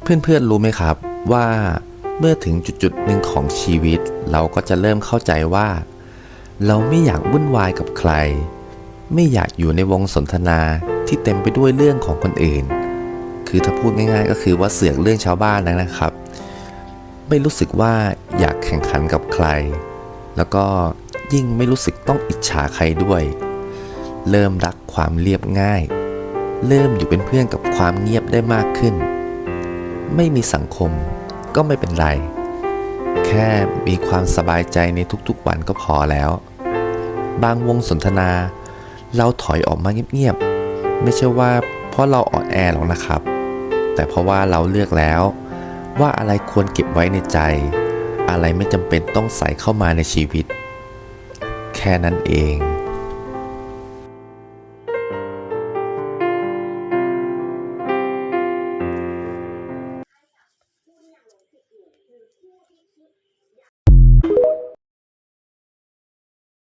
เพื่อนๆรู้ไหมครับว่าเมื่อถึงจุดหนึ่งของชีวิตเราก็จะเริ่มเข้าใจว่าเราไม่อยากวุ่นวายกับใครไม่อยากอยู่ในวงสนทนาที่เต็มไปด้วยเรื่องของคนอื่นคือถ้าพูดง่ายๆก็คือว่าเสือกเรื่องชาวบ้านนะครับไม่รู้สึกว่าอยากแข่งขันกับใครแล้วก็ยิ่งไม่รู้สึกต้องอิจฉาใครด้วยเริ่มรักความเรียบง่ายเริ่มอยู่เป็นเพื่อนกับความเงียบได้มากขึ้นไม่มีสังคมก็ไม่เป็นไรแค่มีความสบายใจในทุกๆวันก็พอแล้วบางวงสนทนาเราถอยออกมาเงียบๆไม่ใช่ว่าเพราะเราอ่อนแอหรอกนะครับแต่เพราะว่าเราเลือกแล้วว่าอะไรควรเก็บไว้ในใจอะไรไม่จำเป็นต้องใส่เข้ามาในชีวิตแค่นั้นเอง